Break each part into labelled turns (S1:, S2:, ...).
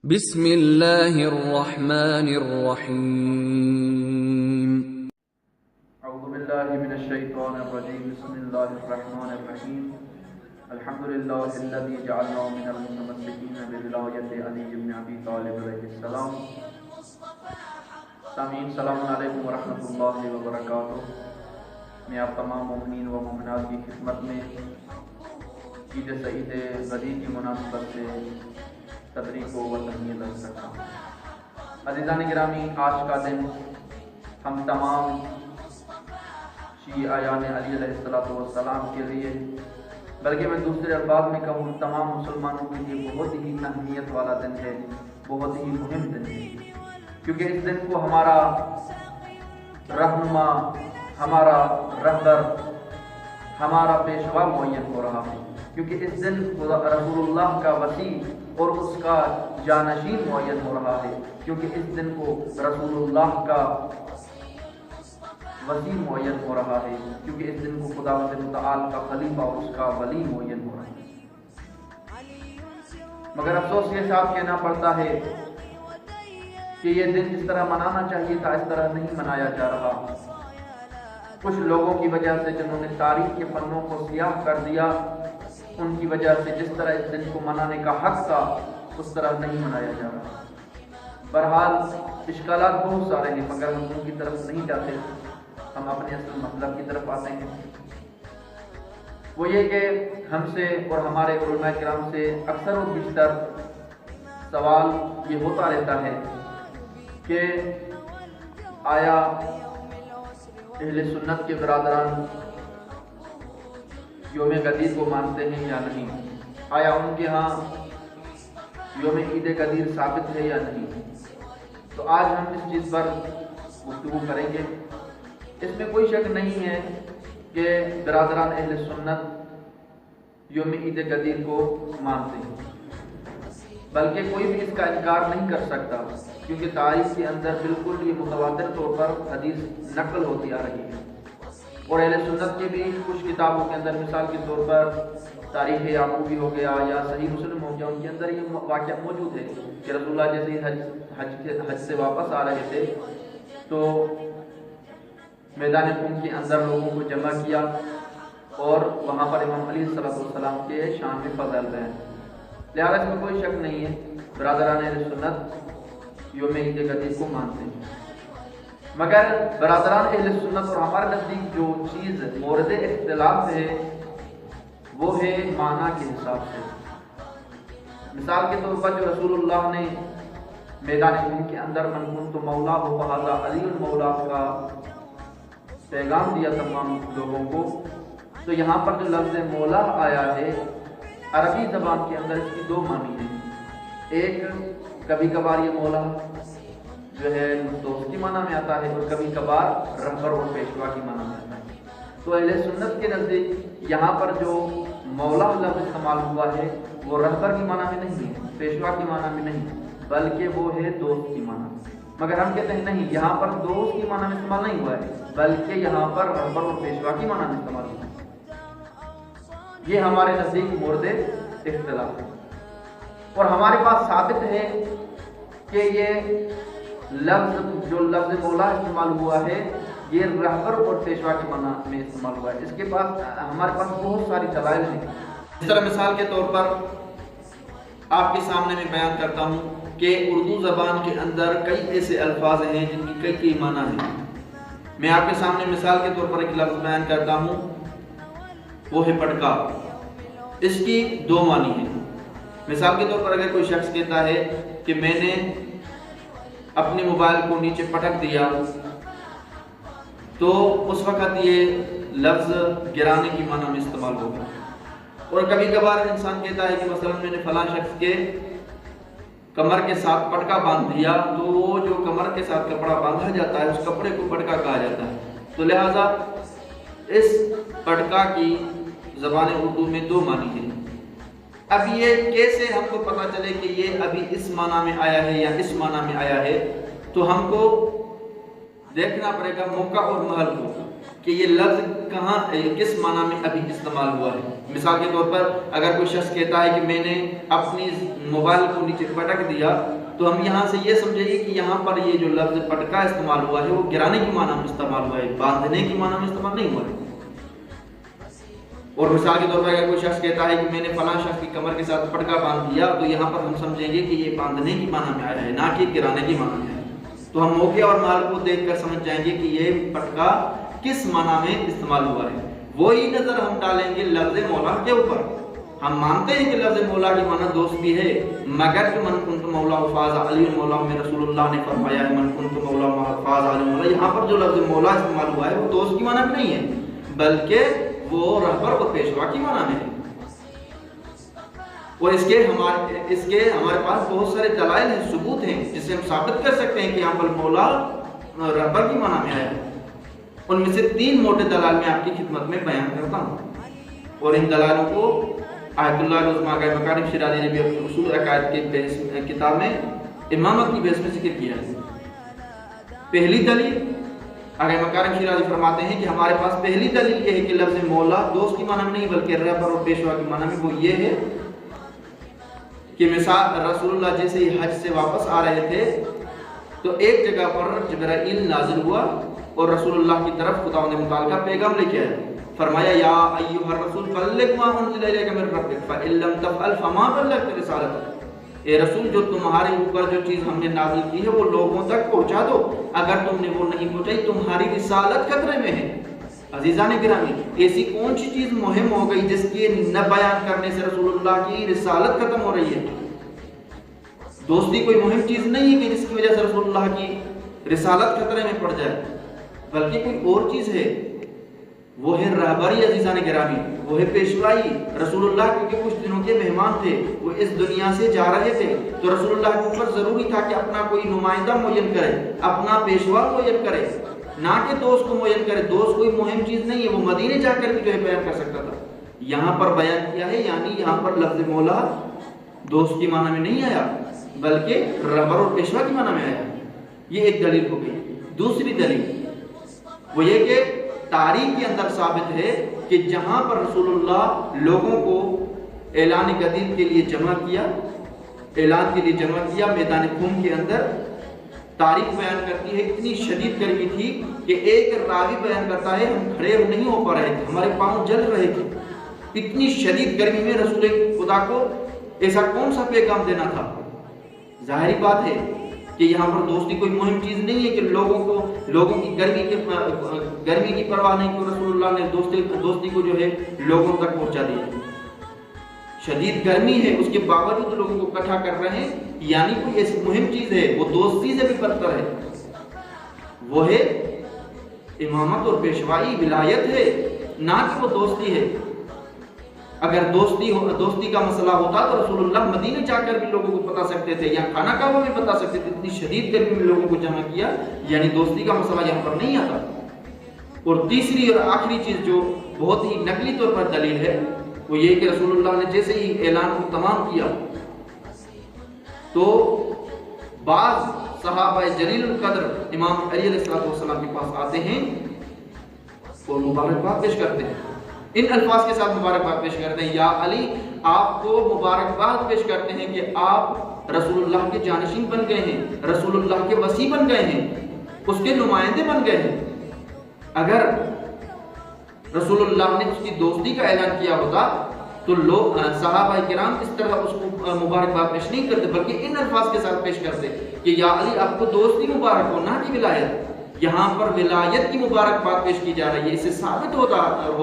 S1: بسم اللہ الرحمن الرحیم
S2: اعوذ باللہ من الشیطان الرجیم بسم اللہ الرحمن الرحیم الحمدللہ الذی جعلنا من المتمسکین بولایت علی بن ابی طالب علیہ السلام۔ سامعین السلام علیکم ورحمۃ اللہ وبرکاتہ۔ میں آپ تمام مومنین و مومنات کی خدمت میں عید سعید غدیر کی مناسبت سے تبریک و تہنیت عرض کرتا ہوں۔ عزیزان گرامی، آج کا دن ہم تمام شیعیان علی علیہ السلام کے لیے، بلکہ میں دوسرے الفاظ میں کہوں تمام مسلمانوں کے لیے بہت ہی اہمیت والا دن ہے، بہت ہی مہم دن ہے، کیونکہ اس دن کو ہمارا رہنما، ہمارا رہبر، ہمارا پیشوا معین ہو رہا ہے، کیونکہ اس دن رسول اللہ کا وسیع اور اس کا جانشین معین ہو رہا ہے، کیونکہ اس دن کو رسول اللہ کا وسیع معین ہو رہا ہے، کیونکہ اس دن کو خدا متعال کا خلیفہ اور اس کا ولی معین ہو رہا ہے۔ مگر افسوس کے ساتھ کہنا پڑتا ہے کہ یہ دن جس طرح منانا چاہیے تھا اس طرح نہیں منایا جا رہا۔ کچھ لوگوں کی وجہ سے جنہوں نے تاریخ کے پنوں کو سیاہ کر دیا، ان کی وجہ سے جس طرح اس دن کو منانے کا حق تھا اس طرح نہیں منایا جا رہا۔ بہرحال اشکالات بہت سارے ہیں، مگر ہم ان کی طرف نہیں جاتے، ہم اپنے اصل مطلب کی طرف آتے ہیں۔ وہ یہ کہ ہم سے اور ہمارے علماء کرام سے اکثر و بیشتر سوال یہ ہوتا رہتا ہے کہ آیا اہل سنت کے برادران یوم غدیر کو مانتے ہیں یا نہیں؟ آیا ان کے ہاں یوم عید غدیر ثابت ہے یا نہیں؟ تو آج ہم اس چیز پر گفتگو کریں گے۔ اس میں کوئی شک نہیں ہے کہ برادران اہل سنت یوم عید غدیر کو مانتے ہیں، بلکہ کوئی بھی اس کا انکار نہیں کر سکتا، کیونکہ تاریخ کے اندر بالکل یہ متواتر طور پر حدیث نقل ہوتی آ رہی ہے، اور اہل سنت کے بھی کچھ کتابوں کے اندر، مثال کے طور پر تاریخ یعقوبی ہو گیا یا صحیح مسلم ہو گیا، ان کے اندر یہ واقعہ موجود ہے کہ رسول اللہ جیسے حج سے واپس آ رہے تھے تو میدان قم کے اندر لوگوں کو جمع کیا اور وہاں پر امام علی صلی اللہ علیہ وسلم کے شان میں فضل بیان۔ لہٰذا اس میں کوئی شک نہیں ہے، برادران اہل سنت یوم عید غدیر کو مانتے ہیں، مگر برادران اہل سنت اور ہمارے نزدیک جو چیز مورد اختلاف ہے وہ ہے معنی کے حساب سے۔ مثال کے طور پر جو رسول اللہ نے میدان قم کے اندر من کنت مولا ہو فہذا علی المولا کا پیغام دیا تمام لوگوں کو، تو یہاں پر جو لفظ مولا آیا ہے عربی زبان کے اندر اس کی دو معنی ہیں۔ ایک کبھی کبھار یہ مولا جو ہے دوست کی معنی میں آتا ہے، اور کبھی کبھار رہبر اور پیشوا کی معنی میں آتا ہے۔ تو اہل سنت کے نزدیک یہاں پر جو مولا لفظ استعمال ہوا ہے وہ رہبر کی معنی میں نہیں ہے، پیشوا کی معنی میں نہیں، بلکہ وہ ہے دوست کی معنی۔ مگر ہم کہتے ہیں نہیں، یہاں پر دوست کی معنی میں استعمال نہیں ہوا ہے، بلکہ یہاں پر رہبر اور پیشوا کی معنی میں استعمال ہوا ہے۔ یہ ہمارے نزدیک مورد اختلاف ہے، اور ہمارے پاس ثابت ہے کہ یہ لفظ مولا استعمال ہوا ہے یہ رہبر اور پیشوا کے معنی میں استعمال ہوا ہے۔ اس کے پاس ہمارے پاس بہت ساری دلائل ہیں۔ اس طرح مثال کے طور پر آپ کے سامنے میں بیان کرتا ہوں کہ اردو زبان کے اندر کئی ایسے الفاظ ہیں جن کی کئی معنی ہیں۔ میں آپ کے سامنے مثال کے طور پر ایک لفظ بیان کرتا ہوں، وہ ہے پٹکا۔ اس کی دو معنی ہیں۔ مثال کے طور پر اگر کوئی شخص کہتا ہے کہ میں نے اپنے موبائل کو نیچے پٹک دیا، تو اس وقت یہ لفظ گرانے کی معنی میں استعمال ہوگا۔ اور کبھی کبھار انسان کہتا ہے کہ مثلا میں نے فلاں شخص کے کمر کے ساتھ پٹکا باندھ دیا، تو وہ جو کمر کے ساتھ کپڑا باندھا جاتا ہے اس کپڑے کو پٹکا کہا جاتا ہے۔ تو لہٰذا اس پٹکا کی زبان اردو میں دو معنی ہیں۔ اب یہ کیسے ہم کو پتہ چلے کہ یہ ابھی اس معنی میں آیا ہے یا اس معنی میں آیا ہے؟ تو ہم کو دیکھنا پڑے گا موقع اور محل کو، کہ یہ لفظ کہاں کس معنی میں ابھی استعمال ہوا ہے۔ مثال کے طور پر اگر کوئی شخص کہتا ہے کہ میں نے اپنی موبائل کو نیچے پٹک دیا، تو ہم یہاں سے یہ سمجھیں گے کہ یہاں پر یہ جو لفظ پٹکا استعمال ہوا ہے وہ گرانے کی معنی میں استعمال ہوا ہے، باندھنے کی معنی میں استعمال نہیں ہوا ہے۔ اور مثال کے طور پر اگر کوئی شخص کہتا ہے کہ میں نے فلاں شخص کی کمر کے ساتھ پٹکا باندھ دیا، تو یہاں پر ہم سمجھیں گے کہ یہ باندھنے کی معنی میں آیا ہے، نہ کہ گرانے کی معنی میں آیا ہے۔ تو ہم موقع اور مال کو دیکھ کر سمجھ جائیں گے کہ یہ پٹکا کس معنی میں استعمال ہوا ہے۔ وہی نظر ہم ڈالیں گے لفظ مولا کے اوپر۔ ہم مانتے ہیں کہ لفظ مولا کی معنی دوست بھی ہے، مگر کہ من کنت مولا فاز علی مولا میں رسول اللہ نے فرمایا ہے من کنت مولا فاز علی مولا، یہاں پر جو لفظ مولا استعمال ہوا ہے وہ دوست کی معنی میں نہیں ہے، بلکہ وہ رہبر اور پیشوا کی معنی میں ہے۔ اور اس کے ہمارے پاس بہت سارے دلائل ہیں، ثبوت ہیں، جس سے ہم ثابت کر سکتے ہیں کہ یہاں پر مولا رہبر کی معنی میں آیا ہے۔ ان میں سے 3 موٹے دلائل میں آپ کی خدمت میں بیان کرتا ہوں، اور ان دلائلوں کو آیت اللہ عظمہ کا مکارم شیرازی نے بھی اپنے اصول عقائد کی کتاب میں امامت کی بحث میں ذکر کیا ہے۔ پہلی دلیل آگے مکارم شیرازی فرماتے ہیں کہ ہمارے پاس پہلی دلیل یہ ہے کہ لفظ مولا دوست کی معنی میں نہیں بلکہ رہبر اور پیشوا کی معنی میں، وہ یہ ہے کہ مثال رسول اللہ جیسے ہی حج سے واپس آ رہے تھے تو ایک جگہ پر جبرائیل نازل ہوا اور رسول اللہ کی طرف خدا نے متعلقہ پیغام لے کے آیا، فرمایا یا ایھا الرسول بلغ ما انزل الیک من ربک فإن لم تفعل فما بلغت رسالته، اے رسول جو تمہارے اوپر جو چیز ہم نے نازل کی ہے وہ لوگوں تک پہنچا دو، اگر تم نے وہ نہیں پہنچائی تمہاری رسالت خطرے میں ہے۔ عزیزان گرامی، ایسی کون سی چیز مہم ہو گئی جس کی نہ بیان کرنے سے رسول اللہ کی رسالت ختم ہو رہی ہے؟ دوستی کوئی مہم چیز نہیں ہے کہ جس کی وجہ سے رسول اللہ کی رسالت خطرے میں پڑ جائے، بلکہ کوئی اور چیز ہے، وہ ہے رہبری عزیزان گرامی، وہ ہے پیشوائی۔ رسول اللہ کیونکہ کچھ دنوں کے مہمان تھے، وہ اس دنیا سے جا رہے تھے، تو رسول اللہ کے اوپر ضروری تھا کہ اپنا کوئی نمائندہ معین کرے، اپنا پیشوا معین کرے، نہ کہ دوست کو معین کرے۔ دوست کوئی مہم چیز نہیں ہے، وہ مدینے جا کر بھی جو ہے بیان کر سکتا تھا۔ یہاں پر بیان کیا ہے، یعنی یہاں پر لفظ مولا دوست کی معنی میں نہیں آیا بلکہ رہبر اور پیشوا کی معنی میں آیا۔ یہ ایک دلیل ہو گئی۔ دوسری دلیل وہ یہ کہ تاریخ کے اندر ثابت ہے کہ جہاں پر رسول اللہ لوگوں کو اعلان قدیر کے لیے جمع کیا، اعلان کے لیے جمع کیا میدان خم کے اندر، تاریخ بیان کرتی ہے اتنی شدید گرمی تھی کہ ایک راوی بیان کرتا ہے ہم کھڑے نہیں ہو پا رہے تھے، ہمارے پاؤں جل رہے تھے۔ اتنی شدید گرمی میں رسول خدا کو ایسا کون سا پیغام دینا تھا؟ ظاہری بات ہے کہ یہاں پر دوستی کوئی مہم چیز نہیں ہے کہ لوگوں کی گرمی کی پرواہ نہیں کہ رسول اللہ نے دوستی کو جو ہے لوگوں تک پہنچا دیا۔ شدید گرمی ہے، اس کے باوجود لوگوں کو اکٹھا کر رہے ہیں، یعنی کوئی ایسی مہم چیز ہے، وہ دوستی سے بھی برتر ہے، وہ ہے امامت اور پیشوائی، ولایت ہے، نہ کہ وہ دوستی ہے۔ اگر دوستی کا مسئلہ ہوتا تو رسول اللہ مدینے جا کر بھی لوگوں کو بتا سکتے تھے، یا خانہ کعبہ بھی بتا سکتے تھے۔ اتنی شدید گرمی میں لوگوں کو جمع کیا، یعنی دوستی کا مسئلہ یہاں پر نہیں آتا۔ اور تیسری اور آخری چیز جو بہت ہی نقلی طور پر دلیل ہے، وہ یہ کہ رسول اللہ نے جیسے ہی اعلان کو تمام کیا تو بعض صحابہ جلیل القدر امام علی علیہ السلام کے پاس آتے ہیں اور مبارکباد پیش کرتے ہیں، ان الفاظ کے ساتھ مبارکباد پیش کرتے ہیں، یا علی آپ کو مبارکباد پیش کرتے ہیں کہ آپ رسول اللہ کے جانشین بن گئے ہیں، رسول اللہ کے وصی بن گئے ہیں، اس کے نمائندے بن گئے ہیں۔ اگر رسول اللہ نے اس کی دوستی کا اعلان کیا ہوتا تو لوگ صحابہ کرام اس طرح اس کو مبارکباد پیش نہیں کرتے، بلکہ ان الفاظ کے ساتھ پیش کرتے کہ یا علی آپ کو دوستی مبارک ہو، نہ کہ ولایت۔ یہاں پر ولایت کی مبارکباد پیش کی جا رہی ہے، اس سے ثابت ہو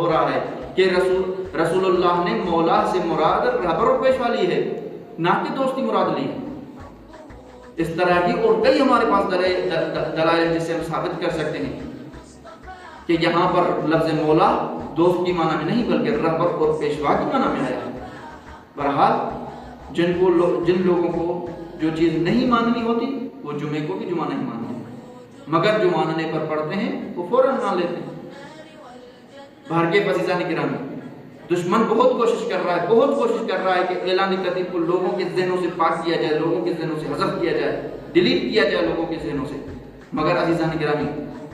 S2: رہا ہے کہ رسول اللہ نے مولا سے مراد رہبر و پیشوا لی ہے، نہ کہ دوستی مراد لی ہے۔ اس طرح کی اور کئی ہمارے پاس دلائل جس سے ہم ثابت کر سکتے ہیں کہ یہاں پر لفظ مولا دوست کی معنی میں نہیں بلکہ رہبر اور پیشوا کی معنی میں آیا ہے۔ بہرحال جن لوگوں کو جو چیز نہیں ماننی ہوتی وہ جمعے کو بھی جمعہ نہیں مانتے، مگر جو ماننے پر پڑتے ہیں وہ فوراً مان لیتے ہیں۔ باہر کے عزیزان گرامی، دشمن بہت کوشش کر رہا ہے کہ اعلان قدیر کو لوگوں کے ذہنوں سے پاک کیا جائے، لوگوں کے ذہنوں سے حذف کیا جائے، ڈیلیٹ کیا جائے لوگوں کے ذہنوں سے۔ مگر عزیزان گرامی،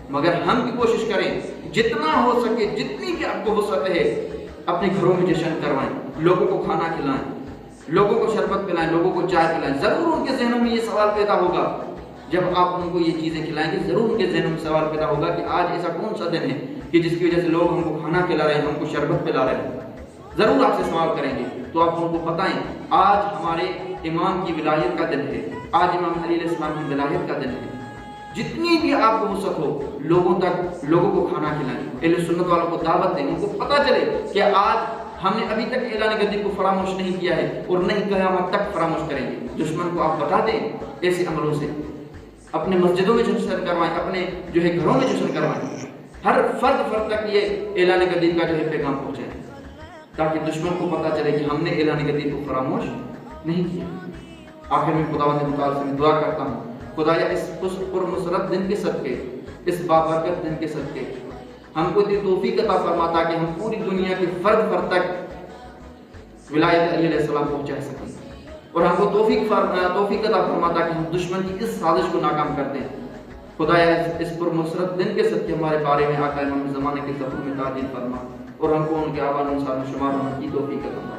S2: مگر ہم بھی کوشش کریں جتنا ہو سکے، جتنی بھی آپ کو وسعت ہے، اپنے گھروں میں جشن کروائیں، لوگوں کو کھانا کھلائیں، لوگوں کو شربت پلائیں، لوگوں کو چائے پلائیں۔ ضرور ان کے ذہنوں میں یہ سوال پیدا ہوگا، جب آپ ان کو یہ چیزیں کھلائیں گے ضرور ان کے ذہنوں میں سوال پیدا ہوگا کہ آج ایسا کون سا دن ہے کہ جس کی وجہ سے لوگ ہم کو کھانا کھلا رہے ہیں، ہم کو شربت پلا رہے ہیں۔ ضرور آپ سے سوال کریں گے، تو آپ ان کو بتائیں آج ہمارے امام کی ولایت کا دن ہے، آج امام علی علیہ السلام کی ولایت کا دن ہے۔ جتنی بھی آپ کو وسعت ہو لوگوں کو کھانا کھلائیں، اہل سنت والوں کو دعوت دیں، ان کو پتہ چلے کہ آج ہم نے ابھی تک اعلان گدی کو فراموش نہیں کیا ہے اور نہیں قیامت تک فراموش کریں گے۔ دشمن کو آپ بتا دیں ایسے عملوں سے، اپنے مسجدوں میں جشن کروائیں، اپنے جو ہے گھروں میں جشن کروائیں، ہر فرد تک یہ اعلان گدی کا جو ہے پیغام پہنچائیں، تاکہ دشمن کو پتہ چلے کہ ہم نے اعلان گدی کو فراموش نہیں کیا۔ آخر میں خداوند متعال سے میں دعا کرتا ہوں، خدایا اس پرمسرت دن کے صدقے، اس بابرکت دن کے صدقے ہم کو دی توفیق عطا فرما تاکہ ہم پوری دنیا کے فرد تک ولایت علی علیہ السلام پہنچا سکیں، اور ہم کو توفیق عطا فرما تاکہ ہم دشمن کی اس سازش کو ناکام کر دیں۔ خدایا اس پرمسرت دن کے صدقے ہمارے بارے میں آقا امام زمانے کے ظہور میں تعدیل فرما، اور ہم کو ان کے اعمال انصار میں شمار ہونے کی توفیق عطا فرما۔